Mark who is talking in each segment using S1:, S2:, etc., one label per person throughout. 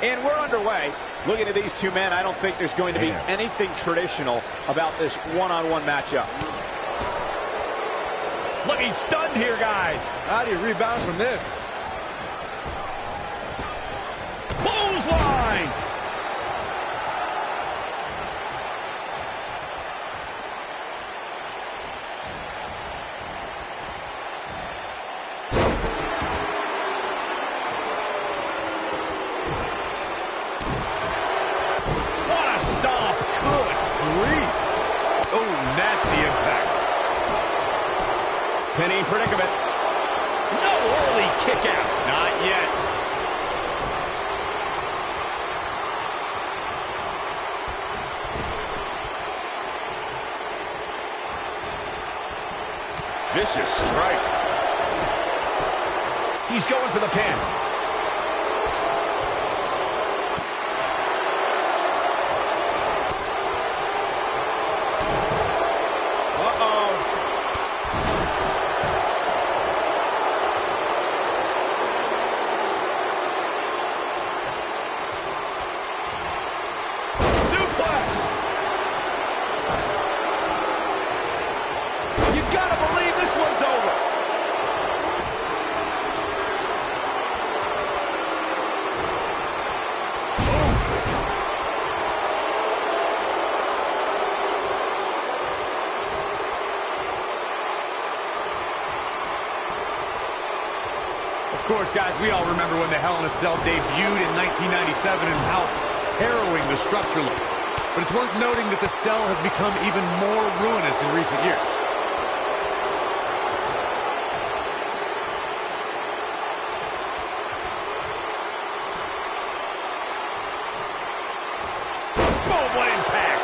S1: And we're underway. Looking at these two men, I don't think there's going to be anything traditional about this one-on-one matchup.
S2: Looking stunned here, guys.
S3: How do you rebound from this?
S2: Clothesline! What a stomp! Good grief! Oh, nasty impact.
S1: Pinning predicament.
S2: No early kick out. Not yet. Vicious strike. He's going for the pin. Of course, guys, we all remember when the Hell in a Cell debuted in 1997 and how harrowing the structure looked. But it's worth noting that the cell has become even more ruinous in recent years. Boom, what impact!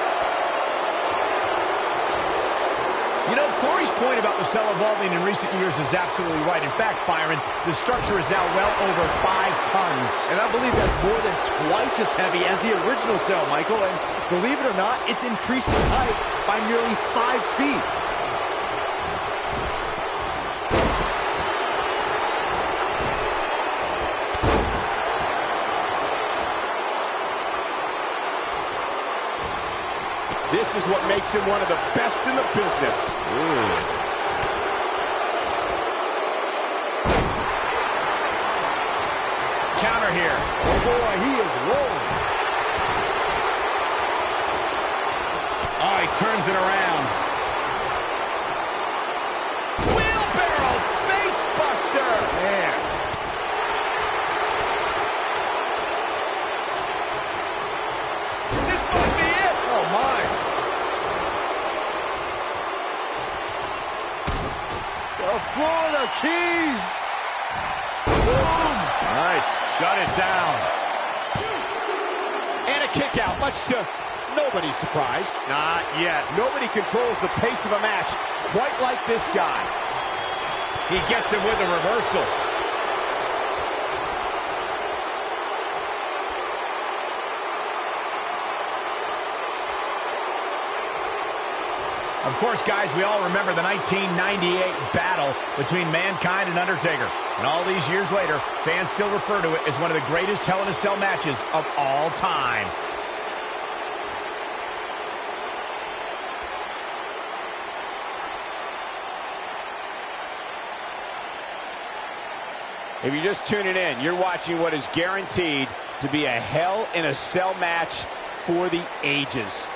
S2: You know, Corey's point about the cell evolving in recent years is absolutely right. In fact, Byron, the structure is now well over 5 tons.
S3: And I believe that's more than twice as heavy as the original cell, Michael. And believe it or not, it's increased in height by nearly 5 feet.
S1: This is what makes him one of the best in the business.
S2: Counter here.
S3: Oh boy, he is rolling.
S2: Oh, he turns it around. Wheelbarrow face buster. Man. This might be it.
S3: Oh my. The Florida Keys. Boom.
S2: Nice. Shut it down.
S1: And a kick out, much to nobody's surprise.
S2: Not yet.
S1: Nobody controls the pace of a match quite like this guy.
S2: He gets him with a reversal. Of course, guys, we all remember the 1998 battle between Mankind and Undertaker. And all these years later, fans still refer to it as one of the greatest Hell in a Cell matches of all time.
S1: If you're just tuning in, you're watching what is guaranteed to be a Hell in a Cell match for the ages.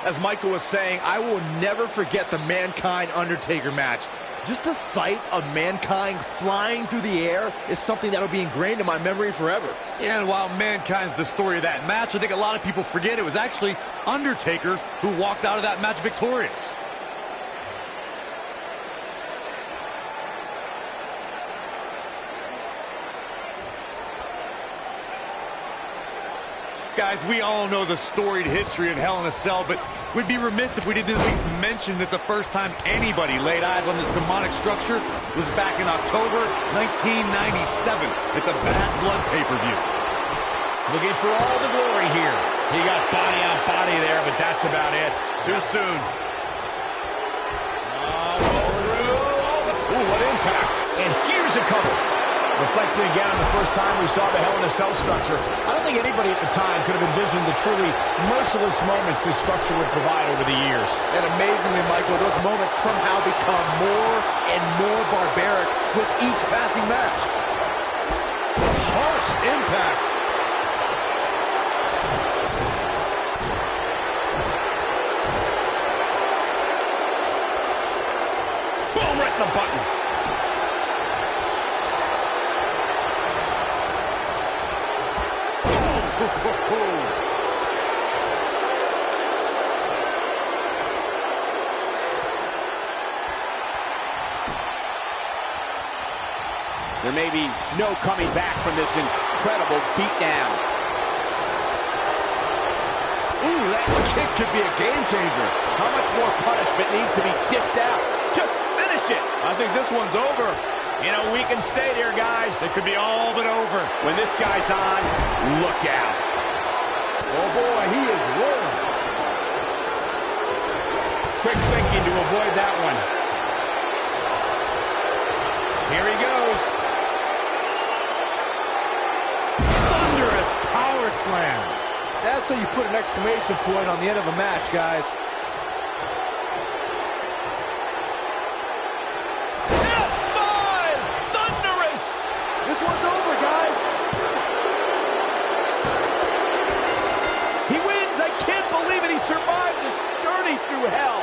S3: As Michael was saying, I will never forget the Mankind-Undertaker match. Just the sight of Mankind flying through the air is something that will be ingrained in my memory forever.
S2: Yeah, and while Mankind's the story of that match, I think a lot of people forget it was actually Undertaker who walked out of that match victorious. Guys, we all know the storied history of Hell in a Cell, but we'd be remiss if we didn't at least mention that the first time anybody laid eyes on this demonic structure was back in October 1997 at the Bad Blood pay-per-view. Looking for all the glory here. He got body on body there, but that's about it. Too soon. Ooh, what impact. And here's a cover.
S1: Reflecting again on the first time we saw the Hell in a Cell structure, I don't think anybody at the time could have envisioned the truly merciless moments this structure would provide over the years.
S3: And amazingly, Michael, those moments somehow become more and more barbaric with each passing match. Harsh impact.
S1: Boom, right in the button. There may be no coming back from this incredible beatdown.
S3: Ooh, that kick could be a game changer.
S1: How much more punishment needs to be dished out? Just finish it.
S2: I think this one's over.
S1: You know, we can stay there, guys.
S2: It could be all but over.
S1: When this guy's on, look out.
S3: Oh, boy, he is rolling.
S1: Quick thinking to avoid that one. Here he goes.
S2: Thunderous power slam.
S3: That's how you put an exclamation point on the end of a match, guys.
S1: F5! Thunderous!
S3: This one's over, guys.
S1: He wins! I can't believe it! He survived this journey through hell!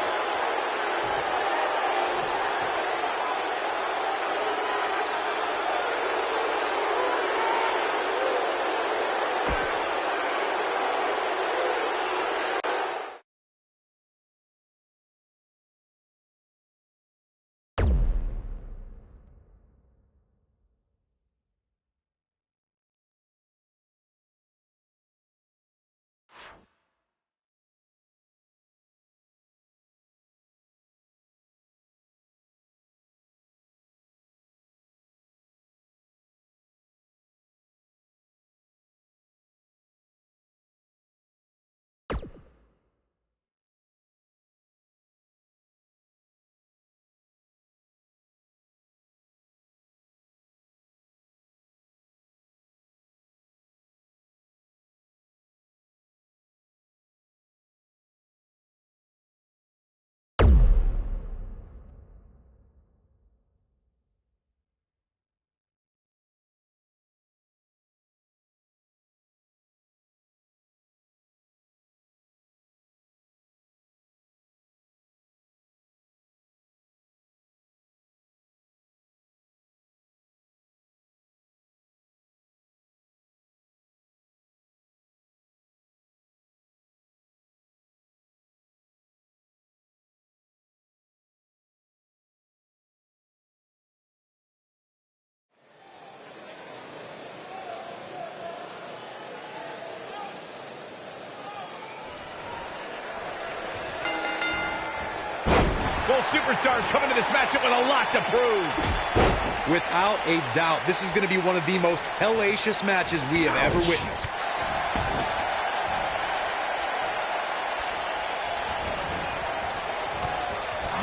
S2: Both superstars come into this matchup with a lot to prove. Without a doubt, this is going to be one of the most hellacious matches we have ever witnessed.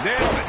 S2: Nailed it.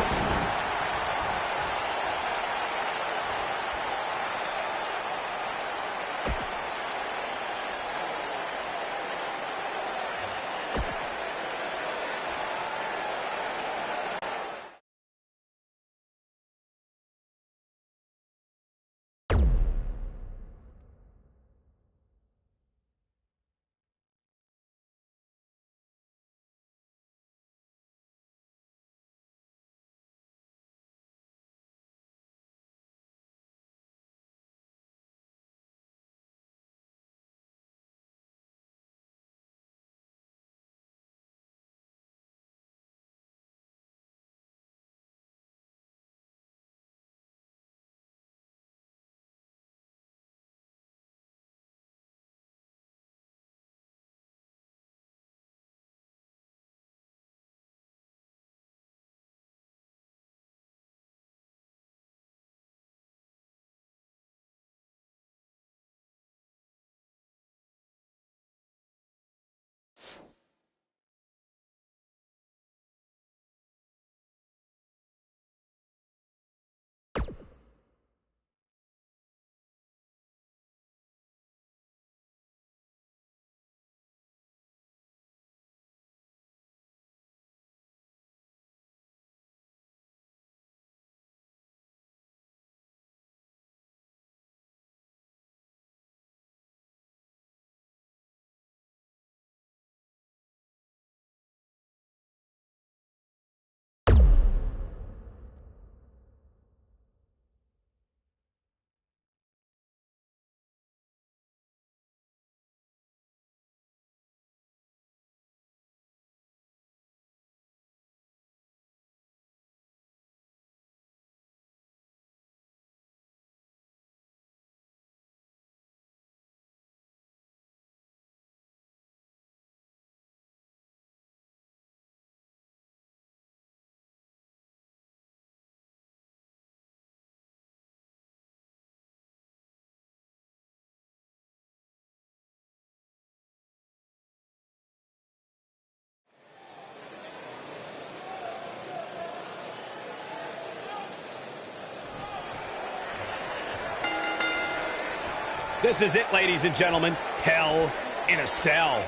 S1: This is it, ladies and gentlemen. Hell in a Cell.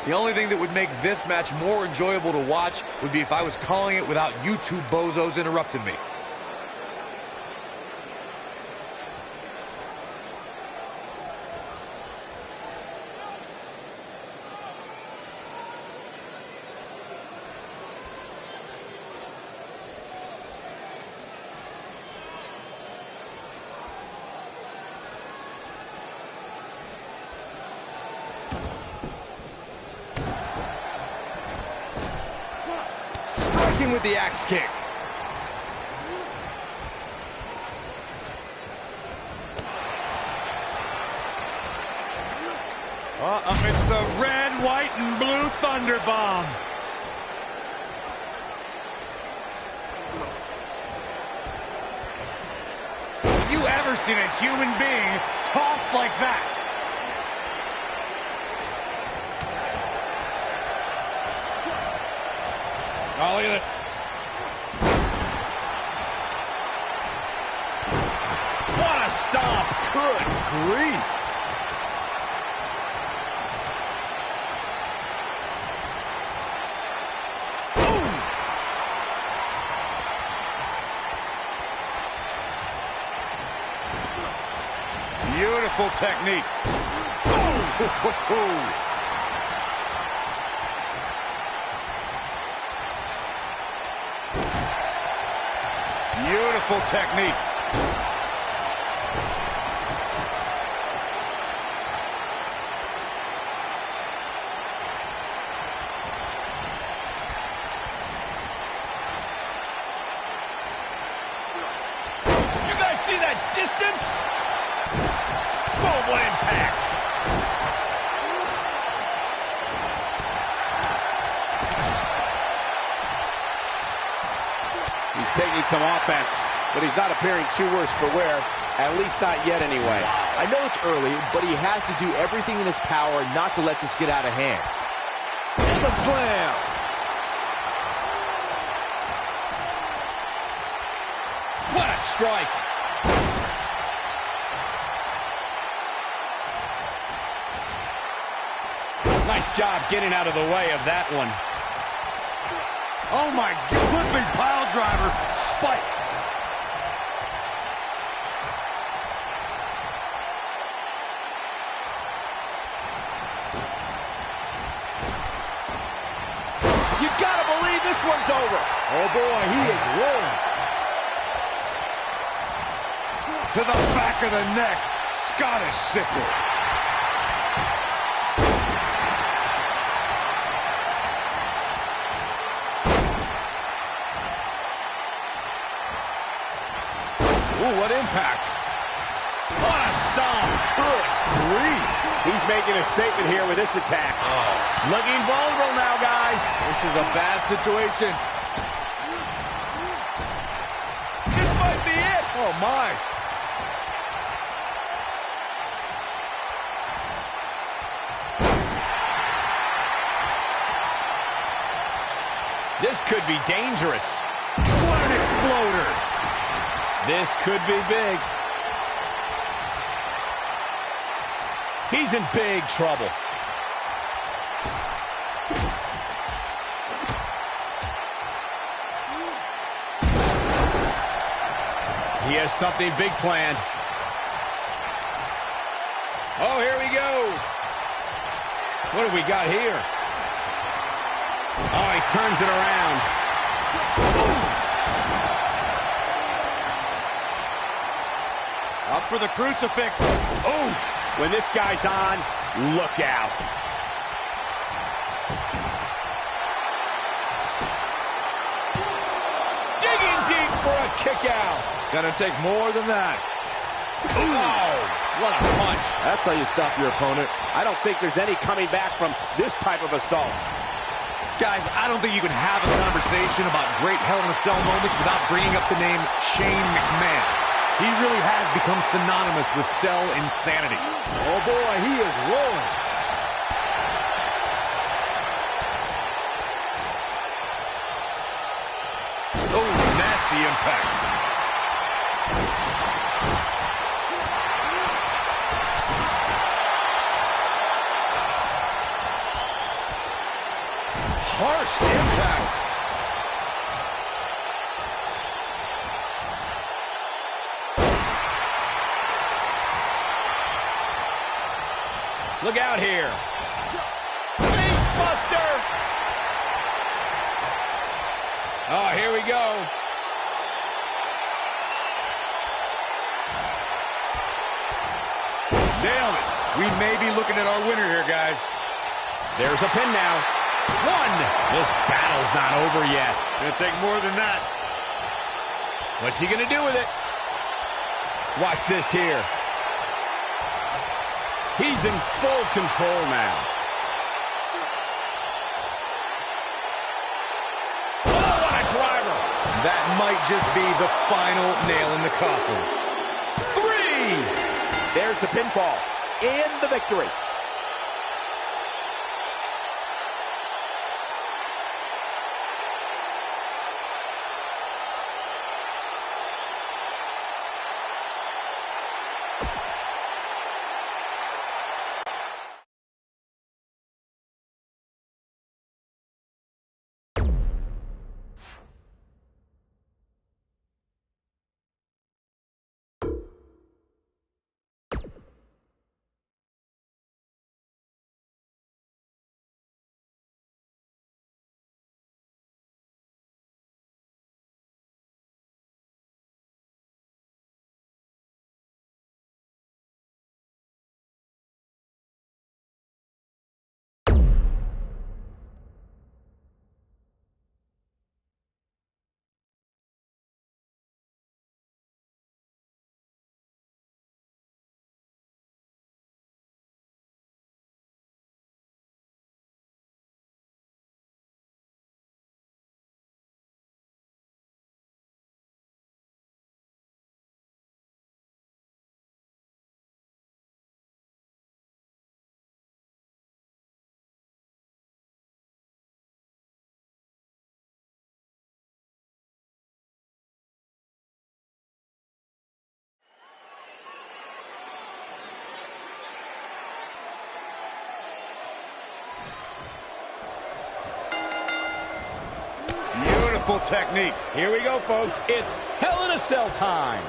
S2: The only thing that would make this match more enjoyable to watch would be if I was calling it without you two bozos interrupting me.
S3: With the axe kick.
S2: It's the red, white, and blue Thunder Bomb. Have you ever seen a human being tossed like that? Oh, look at it.
S1: What a stomp. Good grief. Boom.
S2: Beautiful technique. Boom. Beautiful technique.
S1: You guys see that distance? Boom, what impact. He's taking some offense, but he's not appearing too worse for wear, at least not yet anyway.
S3: I know it's early, but he has to do everything in his power not to let this get out of hand. And the slam.
S1: What a strike. Nice job getting out of the way of that one.
S2: Oh my God, flipping pile driver, spiked.
S3: You gotta believe this one's over. Oh boy, he is rolling.
S2: To the back of the neck, Scottish sickle.
S1: Ooh, what impact. What a stomp. Good grief. He's making a statement here with this attack. Looking vulnerable now, guys.
S3: This is a bad situation.
S1: This might be it.
S3: Oh my.
S1: This could be dangerous.
S2: What an exploder.
S1: This could be big. He's in big trouble. He has something big planned. Oh, here we go. What have we got here? Oh, he turns it around.
S2: Up for the crucifix.
S1: Oh, when this guy's on, look out. Digging deep for a kick out.
S3: It's gonna take more than that.
S1: Oh, what a punch.
S3: That's how you stop your opponent.
S1: I don't think there's any coming back from this type of assault.
S2: Guys, I don't think you can have a conversation about great Hell in a Cell moments without bringing up the name Shane McMahon. He really has become synonymous with cell insanity.
S3: Oh boy, he is rolling.
S2: Oh, nasty impact.
S1: Look out here. Face buster. Oh, here we go.
S2: Nailed it. We may be looking at our winner here, guys.
S1: There's a pin now. One. This battle's not over yet.
S2: Gonna take more than that.
S1: What's he gonna do with it? Watch this here. He's in full control now. Oh, what a driver.
S2: That might just be the final nail in the coffin.
S1: 3. There's the pinfall and the victory.
S2: Beautiful technique.
S1: Here we go, folks. It's Hell in a Cell time.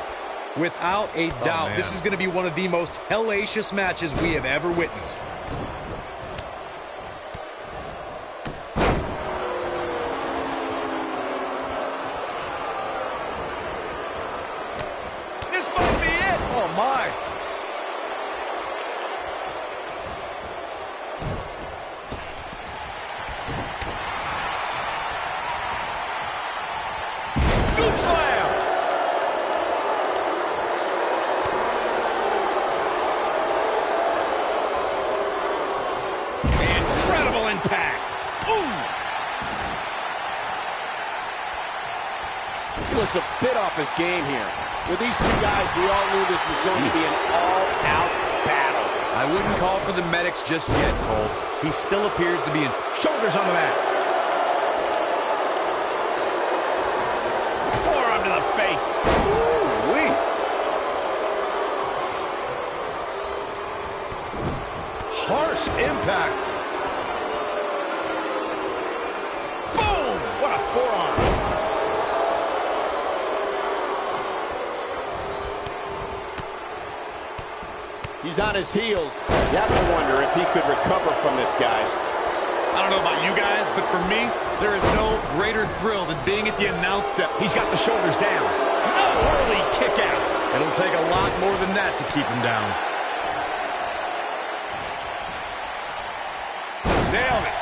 S2: Without a doubt, this is going to be one of the most hellacious matches we have ever witnessed.
S1: This might be it. Oh, my. Scoop slam. Incredible impact. Ooh. He looks a bit off his game here. With these two guys, we all knew this was going to be an all-out battle.
S2: I wouldn't call for the medics just yet, Cole. He still appears to be in...
S1: Shoulders on the mat. Forearm to the face. Ooh-wee. Harsh impact. Boom! What a forearm. He's on his heels. You have to wonder if he could recover from this, guys.
S2: I don't know about you guys, but for me, there is no greater thrill than being at the announce desk.
S1: He's got the shoulders down. No early kick out.
S2: It'll take a lot more than that to keep him down. Nailed it.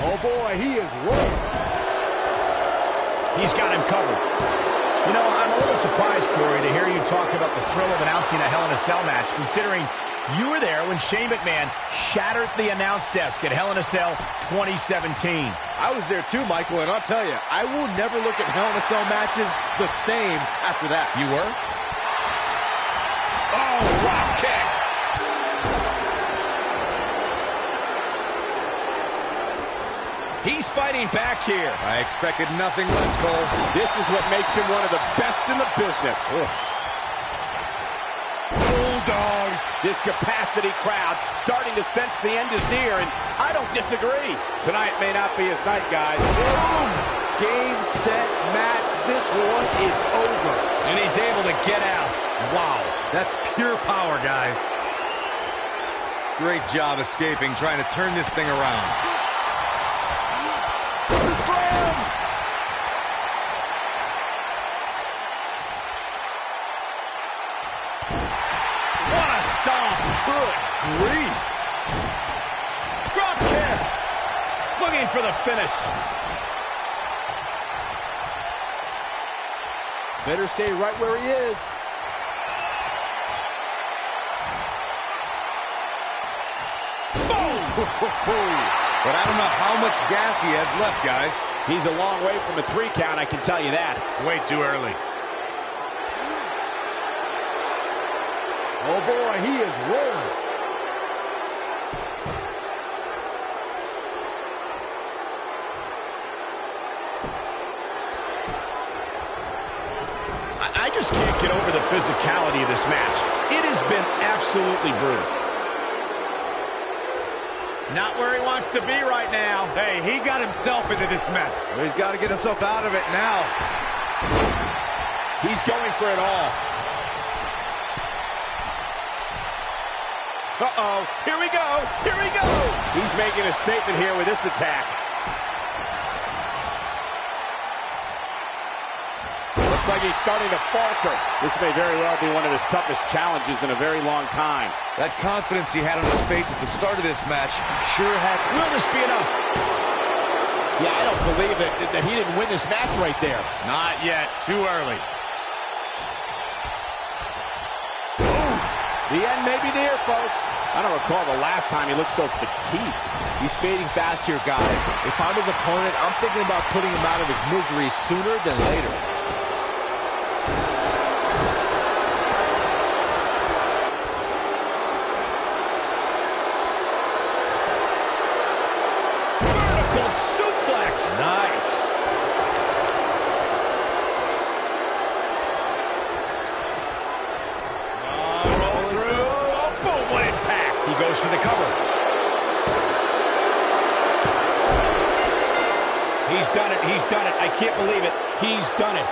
S1: Oh, boy, he is rolling. He's got him covered. You know, I'm a little surprised, Corey, to hear you talk about the thrill of announcing a Hell in a Cell match, considering you were there when Shane McMahon shattered the announce desk at Hell in a Cell 2017.
S3: I was there too, Michael, and I'll tell you, I will never look at Hell in a Cell matches the same after that.
S2: You were?
S1: Oh, drop kick. He's fighting back here.
S2: I expected nothing less, Cole.
S1: This is what makes him one of the best in the business. Bulldog. This capacity crowd starting to sense the end is near, and I don't disagree. Tonight may not be his night, guys.
S3: Boom! Game, set, match. This one is over.
S1: And he's able to get out.
S2: Wow, that's pure power, guys. Great job escaping, trying to turn this thing around.
S3: The slam!
S1: What a stomp.
S3: Good grief.
S1: Drop kick. Looking for the finish.
S3: Better stay right where he is.
S2: But I don't know how much gas he has left, guys.
S1: He's a long way from a 3 count, I can tell you that.
S2: It's way too early.
S3: Oh boy, he is rolling.
S1: I just can't get over the physicality of this match. It has been absolutely brutal. Not where he wants to be right now.
S2: Hey, he got himself into this mess.
S3: Well, he's got to get himself out of it now.
S1: He's going for it all. Uh-oh. Here we go. Here we go. He's making a statement here with this attack. Looks like he's starting to falter. This may very well be one of his toughest challenges in a very long time.
S2: That confidence he had on his face at the start of this match sure had...
S1: Will this be enough? Yeah, I don't believe that he didn't win this match right there.
S2: Not yet. Too early.
S1: The end may be near, folks. I don't recall the last time he looked so fatigued.
S3: He's fading fast here, guys. If I'm his opponent, I'm thinking about putting him out of his misery sooner than later.
S1: Vertical suplex.
S3: Nice.
S1: Roll through. Oh, boom, what impact. He goes for the cover. He's done it. He's done it. I can't believe it. He's done it.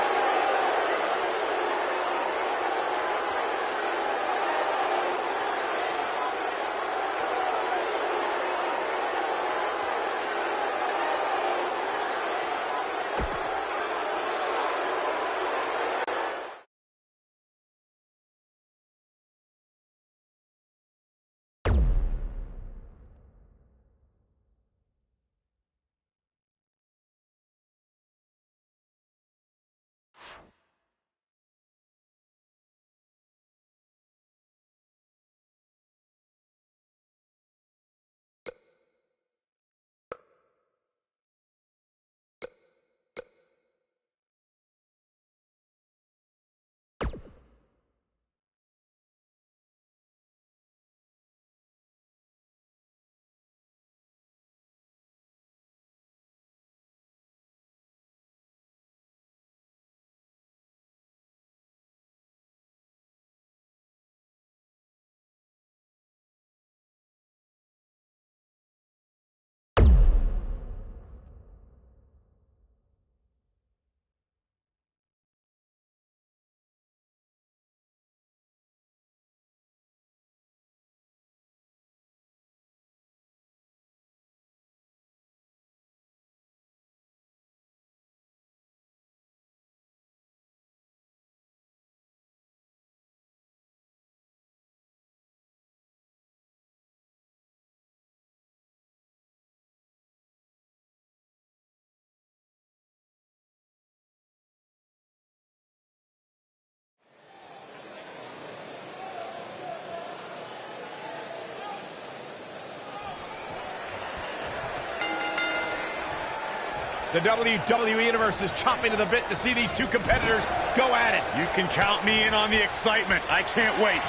S1: The WWE Universe is chomping to the bit to see these two competitors go at it.
S2: You can count me in on the excitement. I can't wait.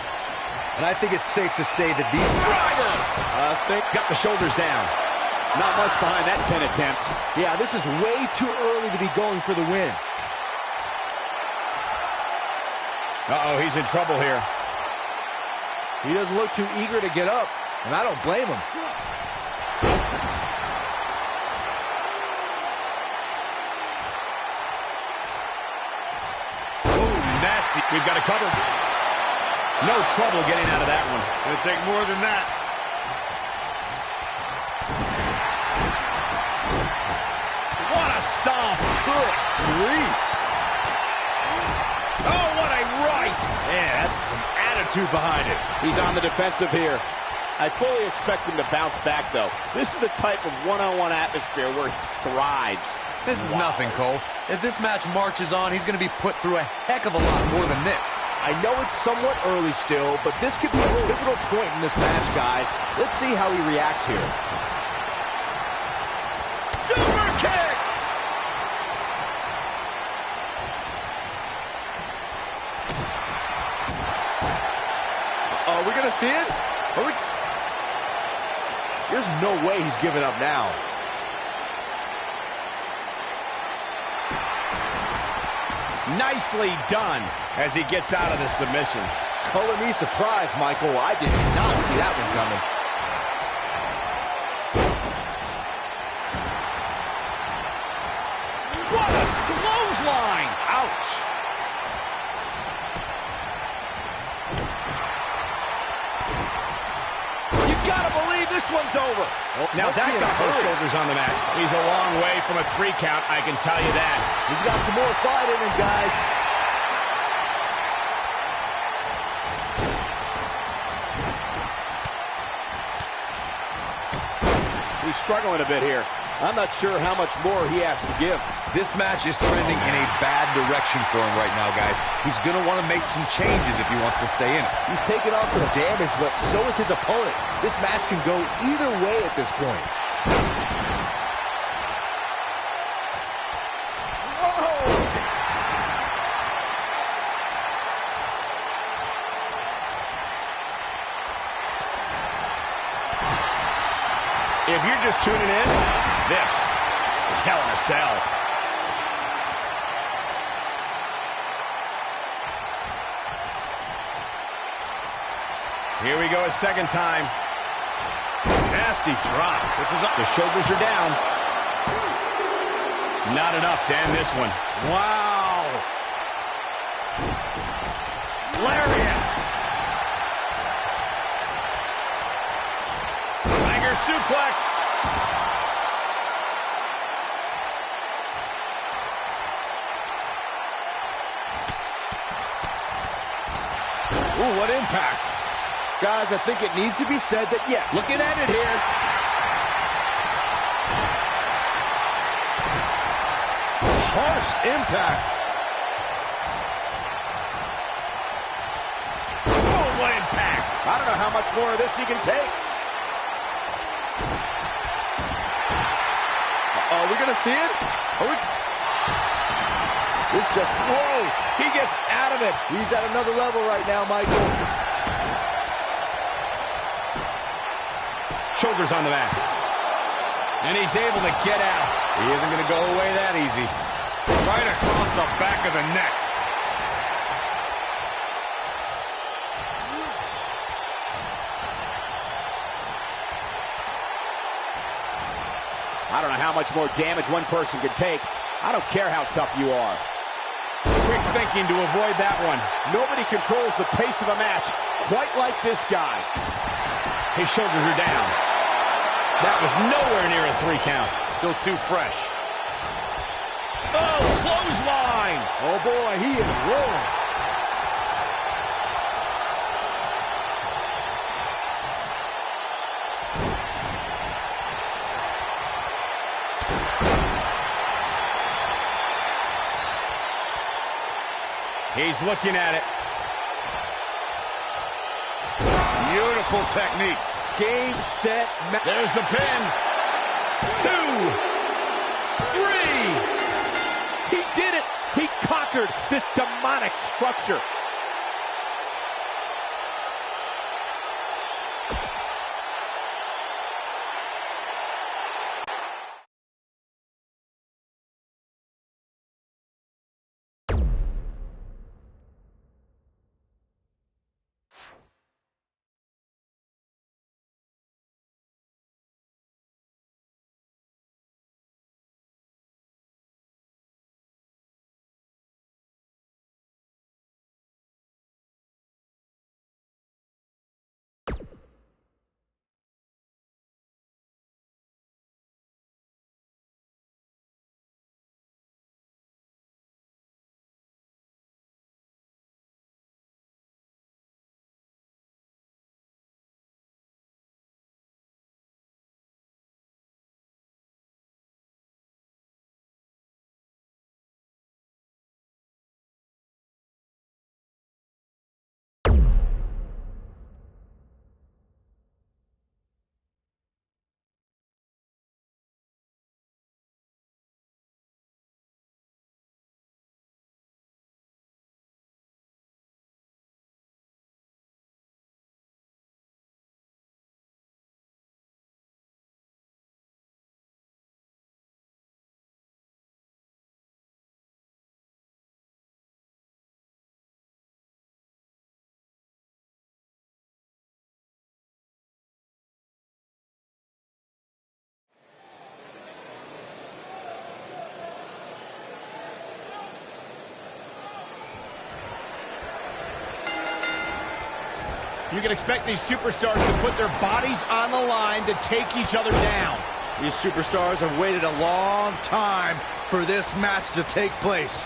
S3: And I think it's safe to say that these...
S1: Driver! Got the shoulders down. Not much behind that pin attempt.
S3: Yeah, this is way too early to be going for the win.
S1: Uh-oh, he's in trouble here.
S3: He doesn't look too eager to get up, and I don't blame him.
S1: Ooh, nasty. We've got a cover. No trouble getting out of that one.
S2: Gonna take more than that.
S1: What a stomp. Good grief. Oh, what a right.
S3: Man, that's some attitude behind it. He's on the defensive here. I fully expect him to bounce back, though. This is the type of one-on-one atmosphere where he thrives.
S2: This is nothing, Cole. As this match marches on, he's going to be put through a heck of a lot more than this.
S3: I know it's somewhat early still, but this could be a pivotal point in this match, guys. Let's see how he reacts here.
S1: Super kick.
S3: Are we going to see it? There's no way he's giving up now.
S1: Nicely done as he gets out of the submission.
S3: Color me surprised, Michael. I did not see that one coming.
S1: What a clothesline! Ouch!
S3: You gotta believe this one's over.
S1: Oh, now that got both shoulders on the mat. He's a long way from a 3 count, I can tell you that.
S3: He's got some more fight in him, guys. He's struggling a bit here. I'm not sure how much more he has to give.
S2: This match is trending in a bad direction for him right now, guys. He's going to want to make some changes if he wants to stay in it.
S3: He's taking on some damage, but so is his opponent. This match can go either way at this point.
S1: If you're just tuning in, this is Hell in a Cell. Here we go a second time. Nasty drop. The shoulders are down. Not enough to end this one.
S2: Wow.
S1: Lariat. Tiger suplex. Ooh, what impact.
S3: Guys, I think it needs to be said that, yeah, looking at it here.
S1: Harsh impact. Oh, what impact.
S3: I don't know how much more of this he can take. Are we going to see it? This just, whoa, he gets out of it. He's at another level right now, Michael.
S1: Shoulders on the mat. And he's able to get out.
S2: He isn't going to go away that easy. Right across the back of the neck.
S3: I don't know how much more damage one person can take. I don't care how tough you are.
S1: Quick thinking to avoid that one.
S3: Nobody controls the pace of a match quite like this guy.
S1: His shoulders are down. That was nowhere near a 3 count.
S2: Still too fresh.
S1: Oh, clothesline.
S3: Oh, boy, he is rolling.
S1: He's looking at it.
S2: Beautiful technique.
S3: Game, set, match.
S1: There's the pin. 2, 3.
S3: He did it. He conquered this demonic structure.
S1: You can expect these superstars to put their bodies on the line to take each other down.
S3: These superstars have waited a long time for this match to take place.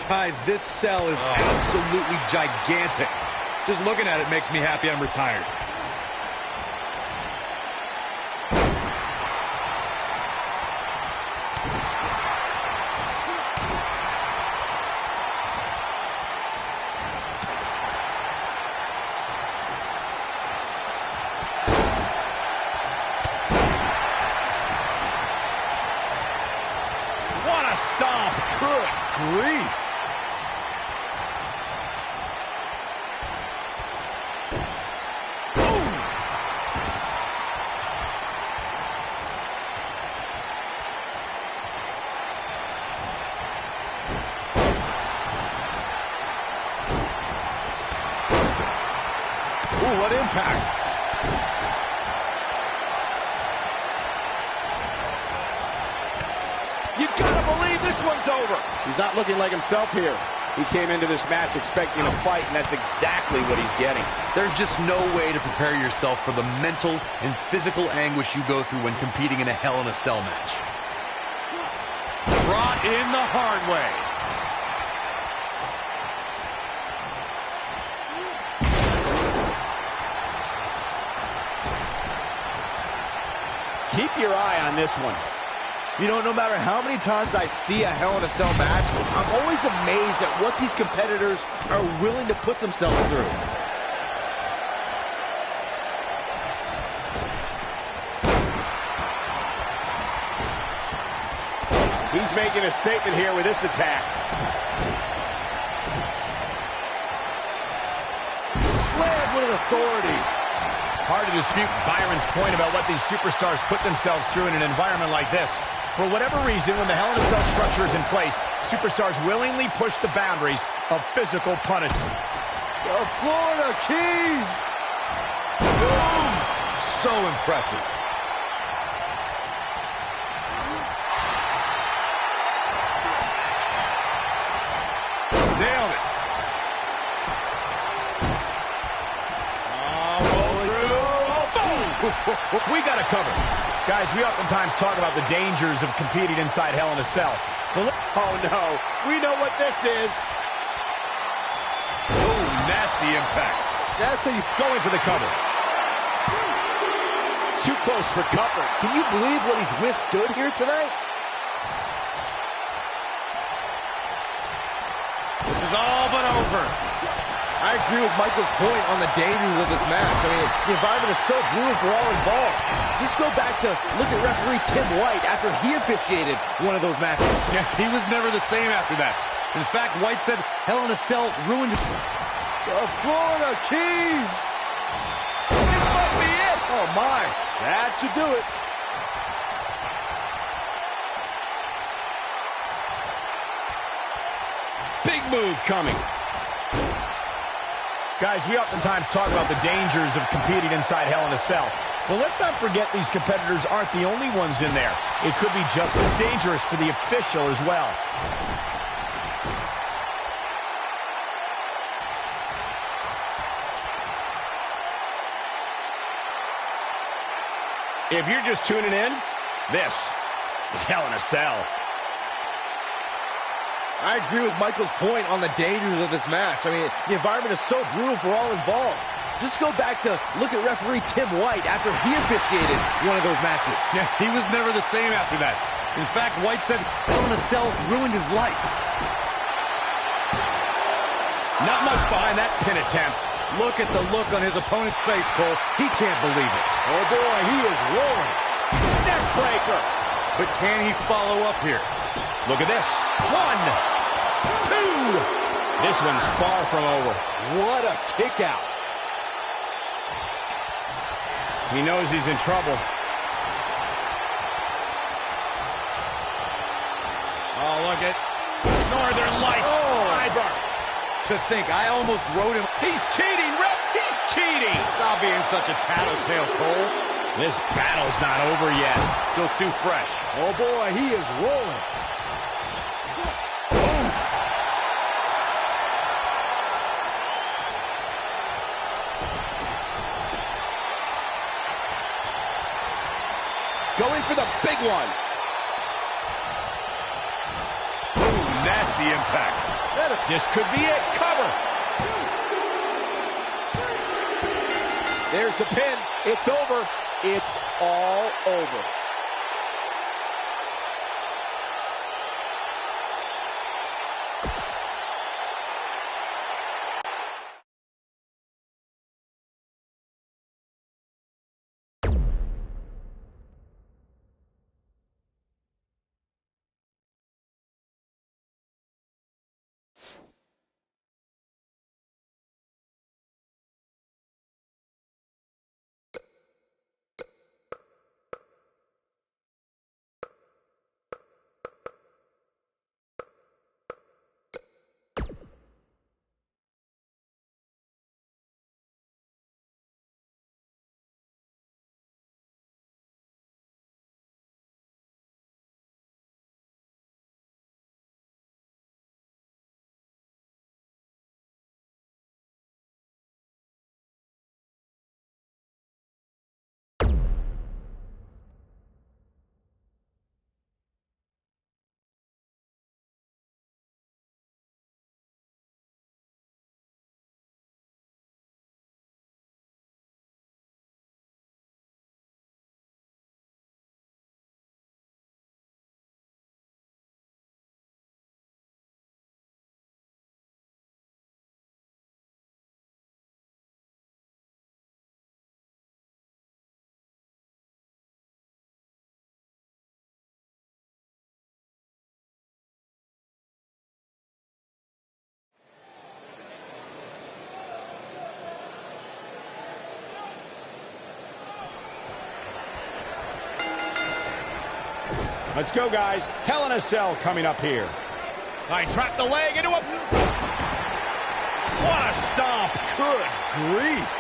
S2: Guys, this cell is absolutely gigantic. Just looking at it makes me happy I'm retired.
S1: What a stomp. Good grief. Ooh, what impact. You gotta believe this one's over. He's not looking like himself here. He came into this match expecting a fight, and that's exactly what he's getting.
S2: There's just no way to prepare yourself for the mental and physical anguish you go through when competing in a Hell in a Cell match. Brought in the hard way.
S1: Keep your eye on this one.
S3: You know, no matter how many times I see a Hell in a Cell match, I'm always amazed at what these competitors are willing to put themselves through.
S1: He's making a statement here with this attack. Slammed with authority. Hard to dispute Byron's point about what these superstars put themselves through in an environment like this. For whatever reason, when the Hell in a Cell structure is in place, superstars willingly push the boundaries of physical punishment.
S3: The Florida Keys!
S2: Boom! So impressive. Nailed it.
S1: We got it covered. Guys, we oftentimes talk about the dangers of competing inside Hell in a Cell. Oh, no. We know what this is.
S2: Oh, nasty impact.
S1: That's how you go in for the cover. Too close for cover.
S3: Can you believe what he's withstood here tonight?
S2: This is all but over.
S3: I agree with Michael's point on the dangers of this match. I mean, the environment is so brutal for all involved. Just go back to look at referee Tim White after he officiated one of those matches.
S2: Yeah, he was never the same after that. In fact, White said Hell in a Cell ruined his...
S3: The Florida Keys!
S1: This might be it.
S3: Oh, my. That should do it.
S1: Big move coming. Guys, we oftentimes talk about the dangers of competing inside Hell in a Cell. Well, let's not forget these competitors aren't the only ones in there. It could be just as dangerous for the official as well. If you're just tuning in, this is Hell in a Cell.
S3: I agree with Michael's point on the dangers of this match. I mean, the environment is so brutal for all involved. Just go back to look at referee Tim White after he officiated one of those matches.
S2: Yeah, he was never the same after that. In fact, White said Hell in a Cell ruined his life.
S1: Not much behind that pin attempt.
S2: Look at the look on his opponent's face, Cole. He can't believe it.
S3: Oh, boy, he is rolling.
S1: Neck breaker.
S2: But can he follow up here?
S1: Look at this. 1, 2. This one's far from over.
S3: What a kick out.
S1: He knows he's in trouble. Oh, look at Northern Lights. Driver.
S2: To think, I almost wrote him.
S1: He's cheating, ref. He's cheating.
S2: Stop being such a tattletale, Cole.
S1: This battle's not over yet.
S2: Still too fresh.
S3: Oh, boy, he is rolling. going for the big one.
S2: Ooh, nasty impact.
S1: This could be it. Cover.
S3: There's the pin. It's over. It's all over.
S1: Let's go, guys. Hell in a Cell coming up here. I trapped the leg into a... What a stomp. Good grief.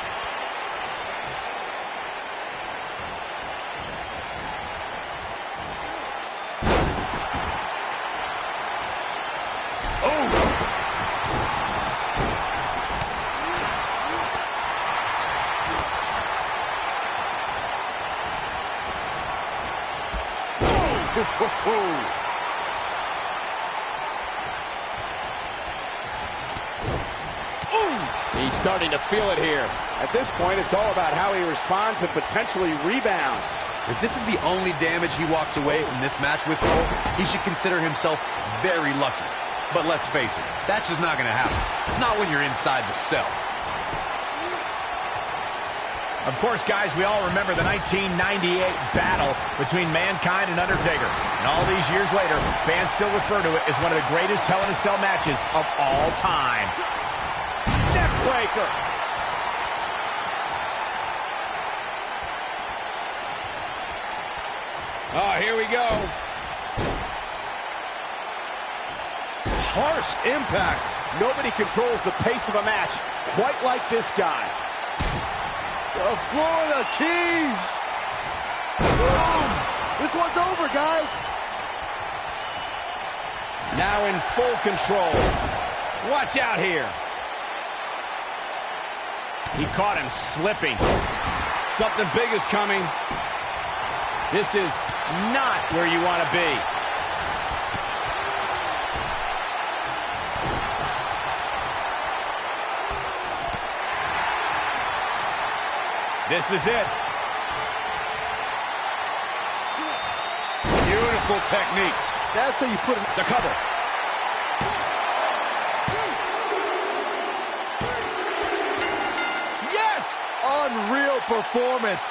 S3: He's starting to feel it here. At this point, it's all about how he responds and potentially rebounds.
S4: If this is the only damage he walks away from this match with, Cole, he should consider himself very lucky. But let's face it, that's just not going to happen. Not when you're inside the cell.
S1: Of course, guys, we all remember the 1998 battle between Mankind and Undertaker. And all these years later, fans still refer to it as one of the greatest Hell in a Cell matches of all time. Neckbreaker. Oh, here we go.
S3: Harsh impact. Nobody controls the pace of a match quite like this guy. The floor of the keys. Boom. This one's over, guys.
S1: Now in full control. Watch out here. He caught him slipping. Something big is coming. This is not where you want to be. This is it.
S2: Beautiful technique.
S3: That's how you put it.
S1: The cover.
S3: Yes! Unreal performance.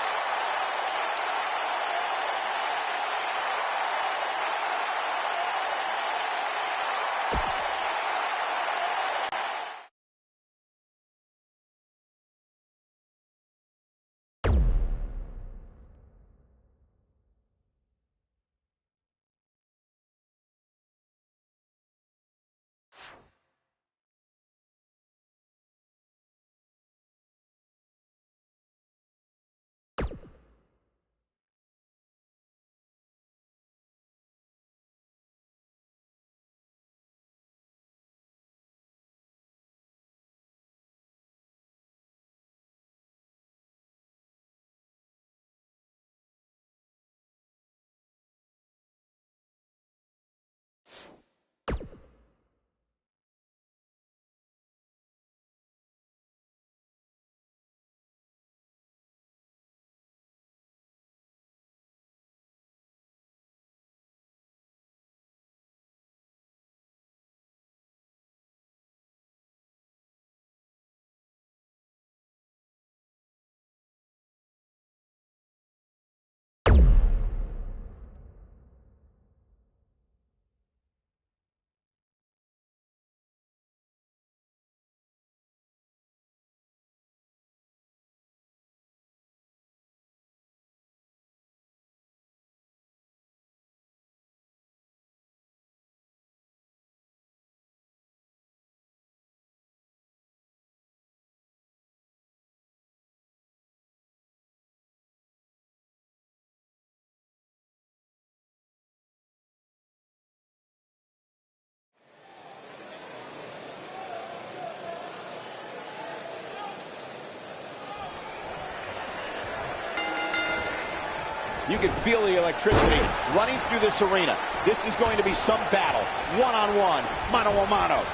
S3: You can feel the electricity running through this arena. This is going to be some battle. One-on-one, mano-a-mano.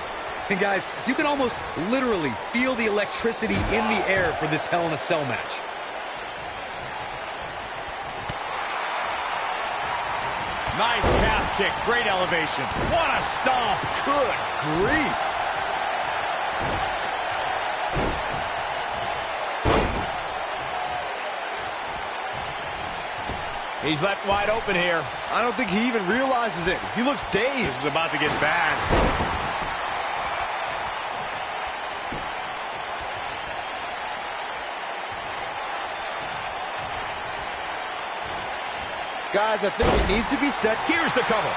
S4: And guys, you can almost literally feel the electricity in the air for this Hell in a Cell match.
S2: Nice calf kick, great elevation. What a stomp.
S3: Good grief.
S1: He's left wide open here.
S3: I don't think he even realizes it. He looks dazed.
S2: This is about to get bad.
S3: Guys, I think it needs to be said.
S1: Here's the cover.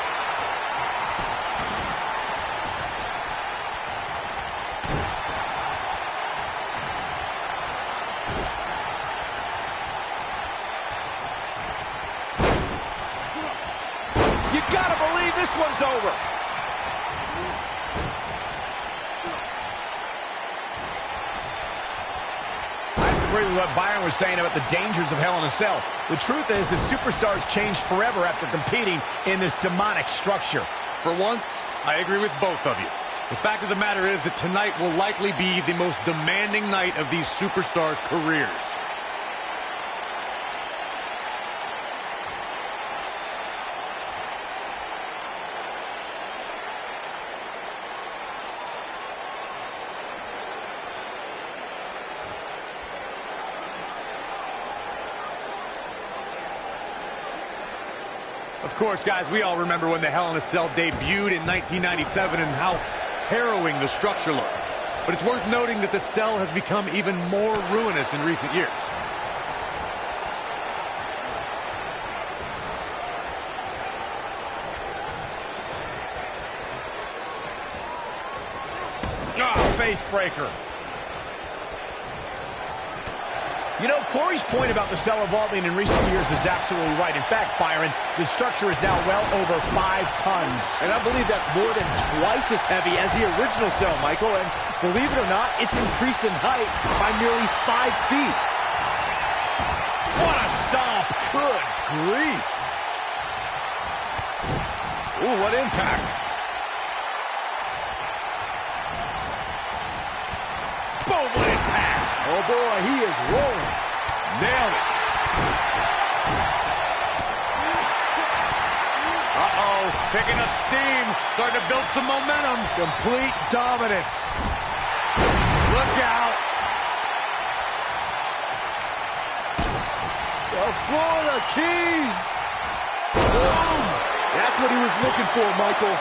S3: You gotta believe this one's over.
S1: I agree with what Byron was saying about the dangers of Hell in a Cell. The truth is that superstars change forever after competing in this demonic structure.
S2: For once, I agree with both of you. The fact of the matter is that tonight will likely be the most demanding night of these superstars' careers. Of course, guys, we all remember when the Hell in a Cell debuted in 1997 and how harrowing the structure looked. But it's worth noting that the cell has become even more ruinous in recent years.
S1: Face breaker. You know, Corey's point about the cell evolving in recent years is absolutely right. In fact, Byron, the structure is now well over 5 tons.
S3: And I believe that's more than twice as heavy as the original cell, Michael. And believe it or not, it's increased in height by nearly 5 feet.
S1: What a stomp.
S3: Good grief. Ooh, what impact.
S1: Boom, what impact.
S3: Oh, boy, he is rolling.
S1: Nailed it.
S2: Uh-oh, picking up steam, starting to build some momentum.
S3: Complete dominance.
S2: Look out.
S3: The Florida Keys. Boom. That's what he was looking for, Michael.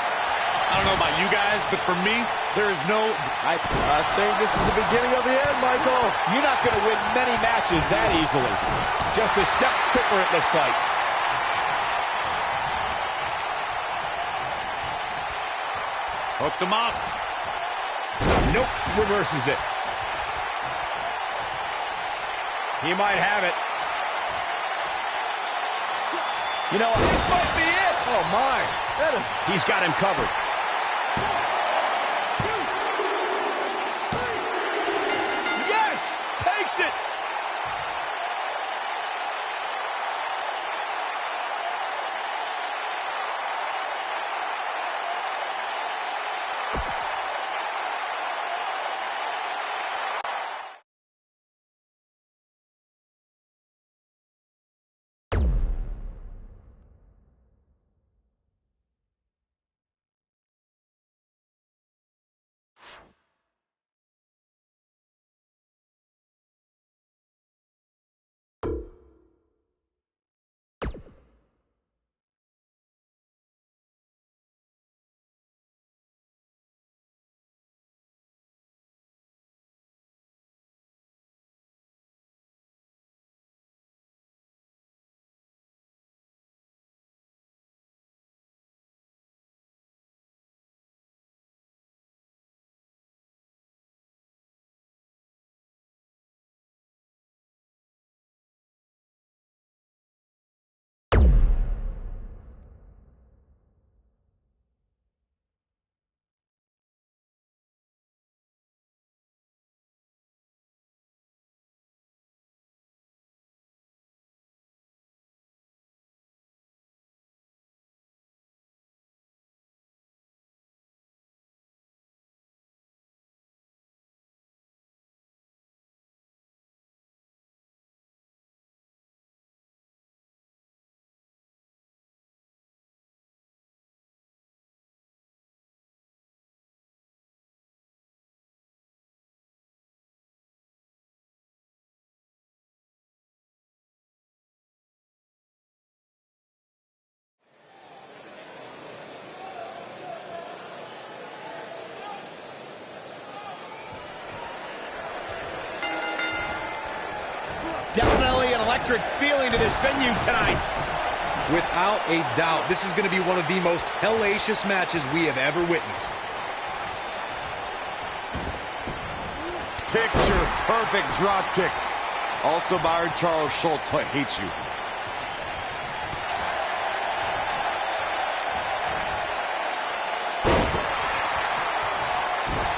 S2: I don't know about you guys, but for me, there is no...
S3: I think this is the beginning of the end, Michael.
S1: You're not going to win many matches that easily. Just a step quicker, it looks like.
S2: Hooked him up.
S1: Nope, reverses it. He might have it. You know, this might be it.
S3: Oh, my.
S1: He's got him covered. Yes! Takes it! electric feeling to this venue tonight.
S4: Without a doubt, this is going to be one of the most hellacious matches we have ever witnessed.
S2: Picture perfect drop kick. Also, Byron Charles Schultz hates you.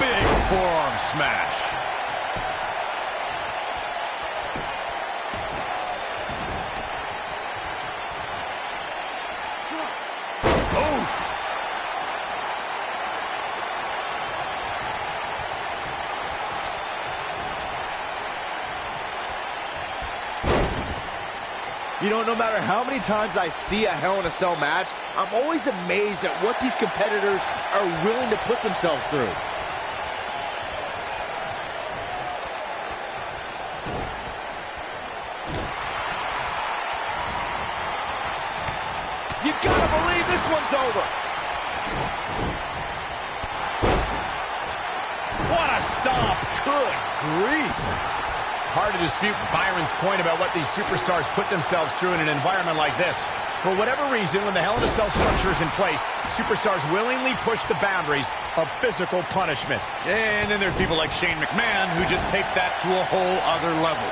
S2: Big forearm smash.
S3: You know, no matter how many times I see a Hell in a Cell match, I'm always amazed at what these competitors are willing to put themselves through. You gotta believe this one's over.
S1: What a stomp.
S3: Good grief.
S1: Hard to dispute Byron's point about what these superstars put themselves through in an environment like this. For whatever reason, when the Hell in a Cell structure is in place, superstars willingly push the boundaries of physical punishment.
S2: And then there's people like Shane McMahon who just take that to a whole other level.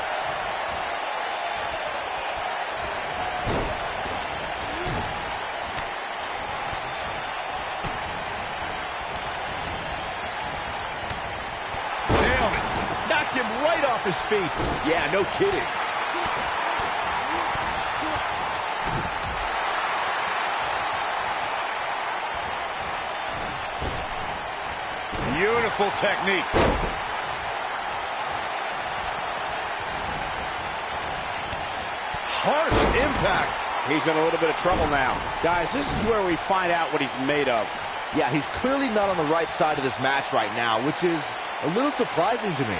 S1: Him right off his feet.
S3: Yeah, no kidding.
S2: Beautiful technique.
S3: Harsh impact. He's in a little bit of trouble now. Guys, this is where we find out what he's made of. Yeah, he's clearly not on the right side of this match right now, which is a little surprising to me.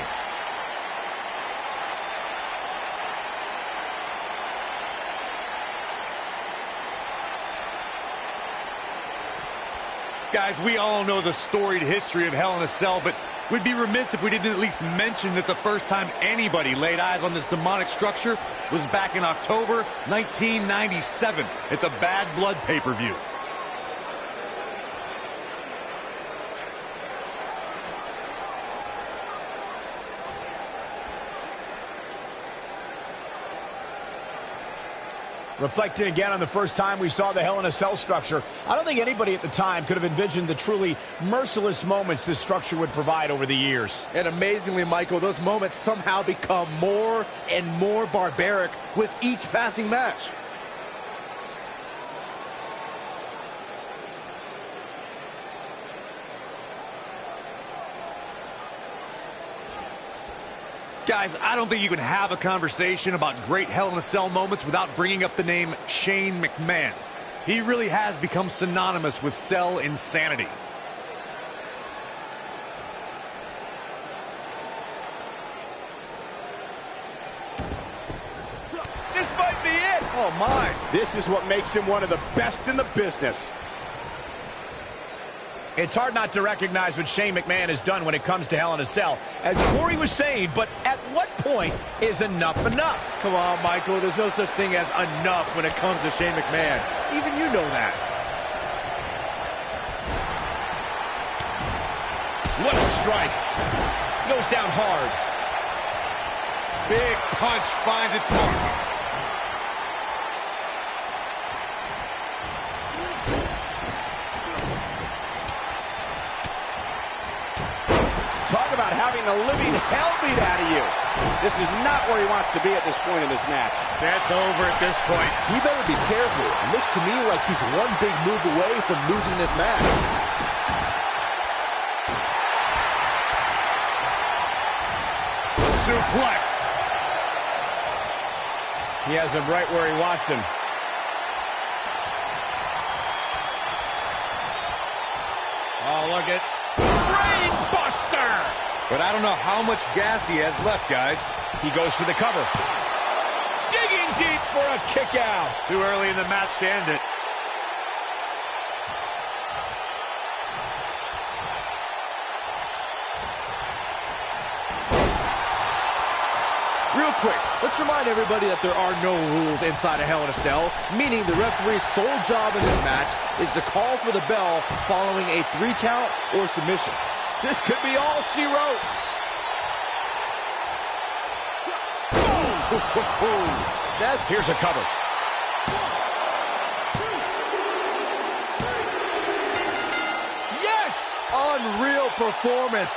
S2: Guys, we all know the storied history of Hell in a Cell, but we'd be remiss if we didn't at least mention that the first time anybody laid eyes on this demonic structure was back in October 1997 at the Bad Blood pay-per-view.
S1: Reflecting again on the first time we saw the Hell in a Cell structure, I don't think anybody at the time could have envisioned the truly merciless moments this structure would provide over the years.
S3: And amazingly, Michael, those moments somehow become more and more barbaric with each passing match.
S2: Guys, I don't think you can have a conversation about great Hell in a Cell moments without bringing up the name Shane McMahon. He really has become synonymous with cell insanity.
S3: This might be it. Oh, my. This is what makes him one of the best in the business.
S1: It's hard not to recognize what Shane McMahon has done when it comes to Hell in a Cell. As Corey was saying, but at what point is enough enough?
S3: Come on, Michael. There's no such thing as enough when it comes to Shane McMahon. Even you know that.
S1: What a strike. Goes down hard.
S2: Big punch finds its mark.
S3: Talk about having the living hell beat out of you. This is not where he wants to be at this point in this match.
S2: That's over at this point.
S3: He better be careful. It looks to me like he's one big move away from losing this match.
S2: Suplex.
S1: He has him right where he wants him. Oh, look at Brainbuster!
S4: But I don't know how much gas he has left, guys.
S1: He goes for the cover. Digging deep for a kick out.
S2: Too early in the match to end it.
S3: Real quick, let's remind everybody that there are no rules inside a Hell in a Cell, meaning the referee's sole job in this match is to call for the bell following a 3 count or submission. This could be all she wrote.
S1: Here's a cover.
S3: Yes! Unreal performance.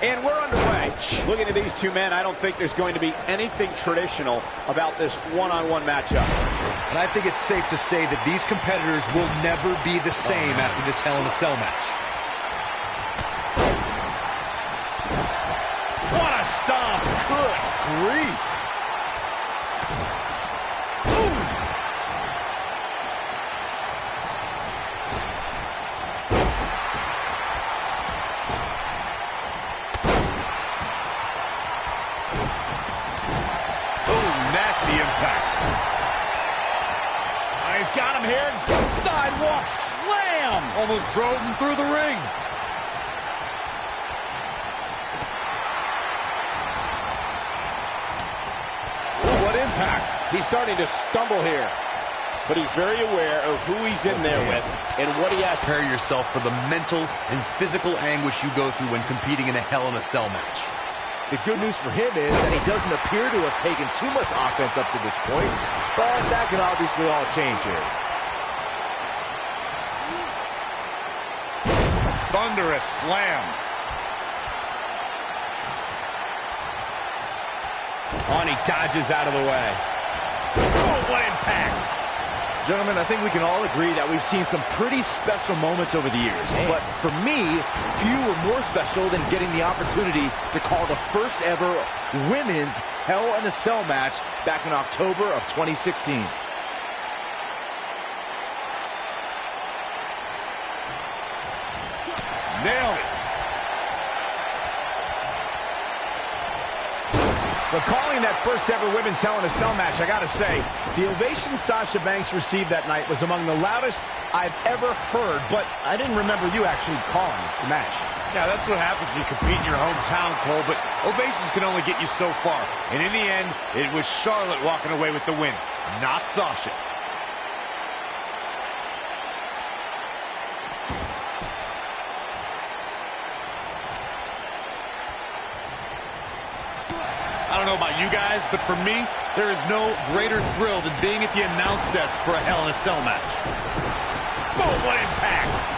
S1: And we're underway. Looking at these two men, I don't think there's going to be anything traditional about this one-on-one matchup.
S4: And I think it's safe to say that these competitors will never be the same after this Hell in a Cell match.
S1: What a stomp! Good grief! He's got him here. Sidewalk slam.
S2: Almost drove him through the ring.
S3: Ooh, what impact. He's starting to stumble here. But he's very aware of who he's in there with and what he has to...
S4: Prepare yourself for the mental and physical anguish you go through when competing in a Hell in a Cell match.
S3: The good news for him is that he doesn't appear to have taken too much offense up to this point, but that can obviously all change here.
S2: Thunderous slam.
S1: On, he dodges out of the way. Oh, what impact!
S3: Gentlemen, I think we can all agree that we've seen some pretty special moments over the years. But for me, few were more special than getting the opportunity to call the first ever women's Hell in a Cell match back in October of 2016.
S2: Nailed it.
S1: But calling that first ever women's Hell in a Cell match, I gotta say, the ovation Sasha Banks received that night was among the loudest I've ever heard, but I didn't remember you actually calling the match.
S2: Yeah, that's what happens when you compete in your hometown, Cole, but ovations can only get you so far. And in the end, it was Charlotte walking away with the win, not Sasha. about you guys, but for me, there is no greater thrill than being at the announce desk for a Hell in a Cell match.
S1: Boom, what impact!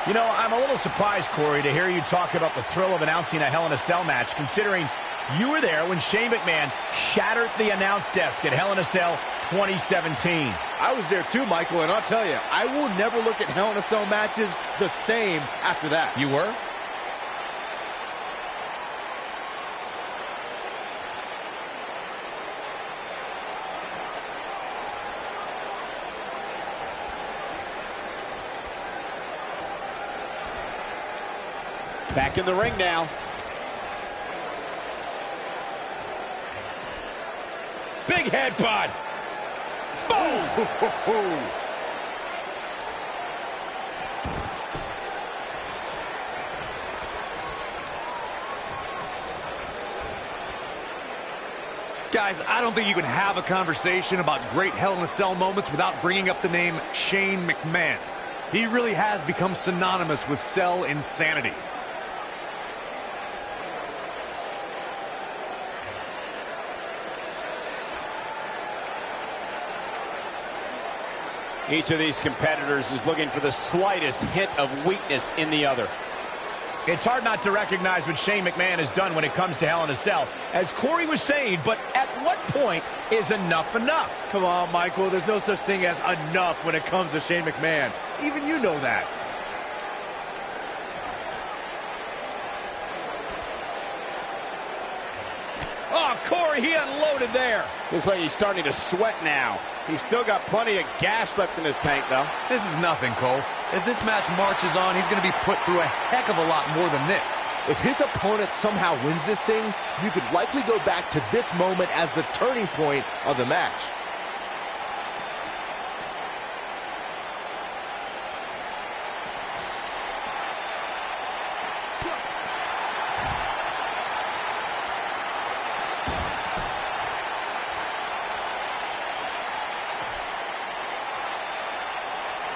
S1: You know, I'm a little surprised, Corey, to hear you talk about the thrill of announcing a Hell in a Cell match, considering you were there when Shane McMahon shattered the announce desk at Hell in a Cell 2017.
S3: I was there too, Michael, and I'll tell you, I will never look at Hell in a Cell matches the same after that.
S4: You were?
S3: Back in the ring now.
S1: Big headbutt. Boom!
S2: Guys, I don't think you can have a conversation about great Hell in a Cell moments without bringing up the name Shane McMahon. He really has become synonymous with cell insanity.
S3: Each of these competitors is looking for the slightest hint of weakness in the other.
S1: It's hard not to recognize what Shane McMahon has done when it comes to Hell in a Cell, as Corey was saying, but at what point is enough enough?
S3: Come on, Michael, there's no such thing as enough when it comes to Shane McMahon. Even you know that.
S1: Oh, Corey, he unloaded there.
S3: Looks like he's starting to sweat now. He's still got plenty of gas left in his tank, though.
S4: This is nothing, Cole. As this match marches on, he's going to be put through a heck of a lot more than this.
S3: If his opponent somehow wins this thing, you could likely go back to this moment as the turning point of the match.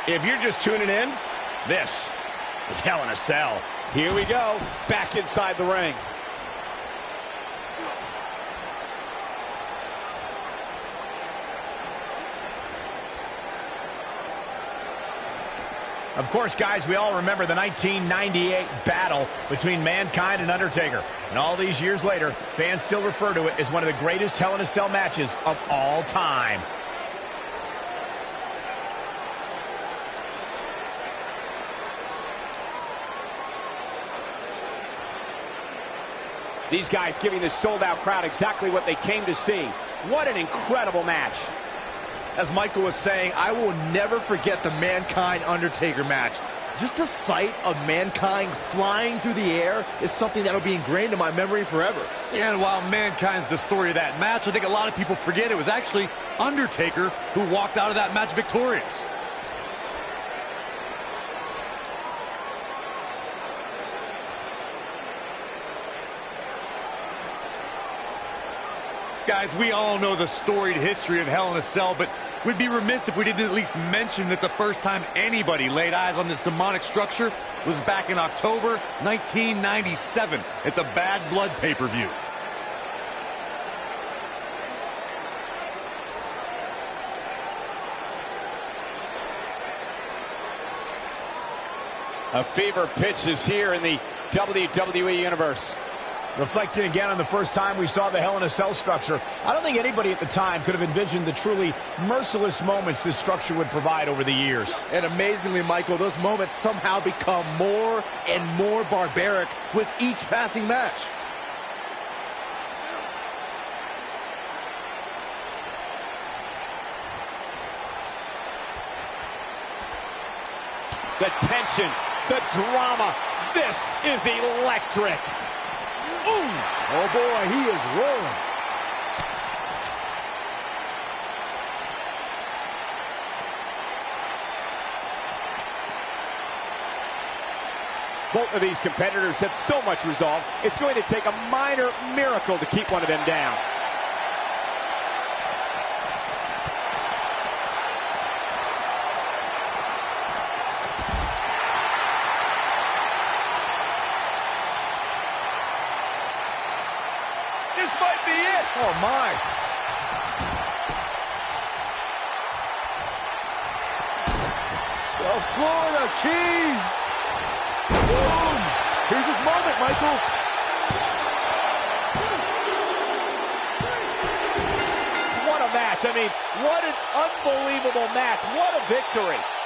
S1: If you're just tuning in, this is Hell in a Cell.
S3: Here we go, back inside the ring.
S1: Of course, guys, we all remember the 1998 battle between Mankind and Undertaker. And all these years later, fans still refer to it as one of the greatest Hell in a Cell matches of all time.
S3: These guys giving this sold-out crowd exactly what they came to see. What an incredible match. As Michael was saying, I will never forget the Mankind-Undertaker match. Just the sight of Mankind flying through the air is something that will be ingrained in my memory forever.
S2: Yeah, and while Mankind's the story of that match, I think a lot of people forget it was actually Undertaker who walked out of that match victorious. Guys, we all know the storied history of Hell in a Cell, but we'd be remiss if we didn't at least mention that the first time anybody laid eyes on this demonic structure was back in October 1997 at the Bad Blood pay-per-view.
S3: A fever pitch is here in the WWE Universe.
S1: Reflecting again on the first time we saw the Hell in a Cell structure, I don't think anybody at the time could have envisioned the truly merciless moments this structure would provide over the years.
S3: And amazingly, Michael, those moments somehow become more and more barbaric with each passing match. The tension, the drama, this is electric. Ooh. Oh boy, he is rolling. Both of these competitors have so much resolve, it's going to take a minor miracle to keep one of them down.
S1: This might be it. Oh, my.
S3: The Florida Keys. Boom. Here's his moment, Michael. What a match. I mean, what an unbelievable match. What a victory.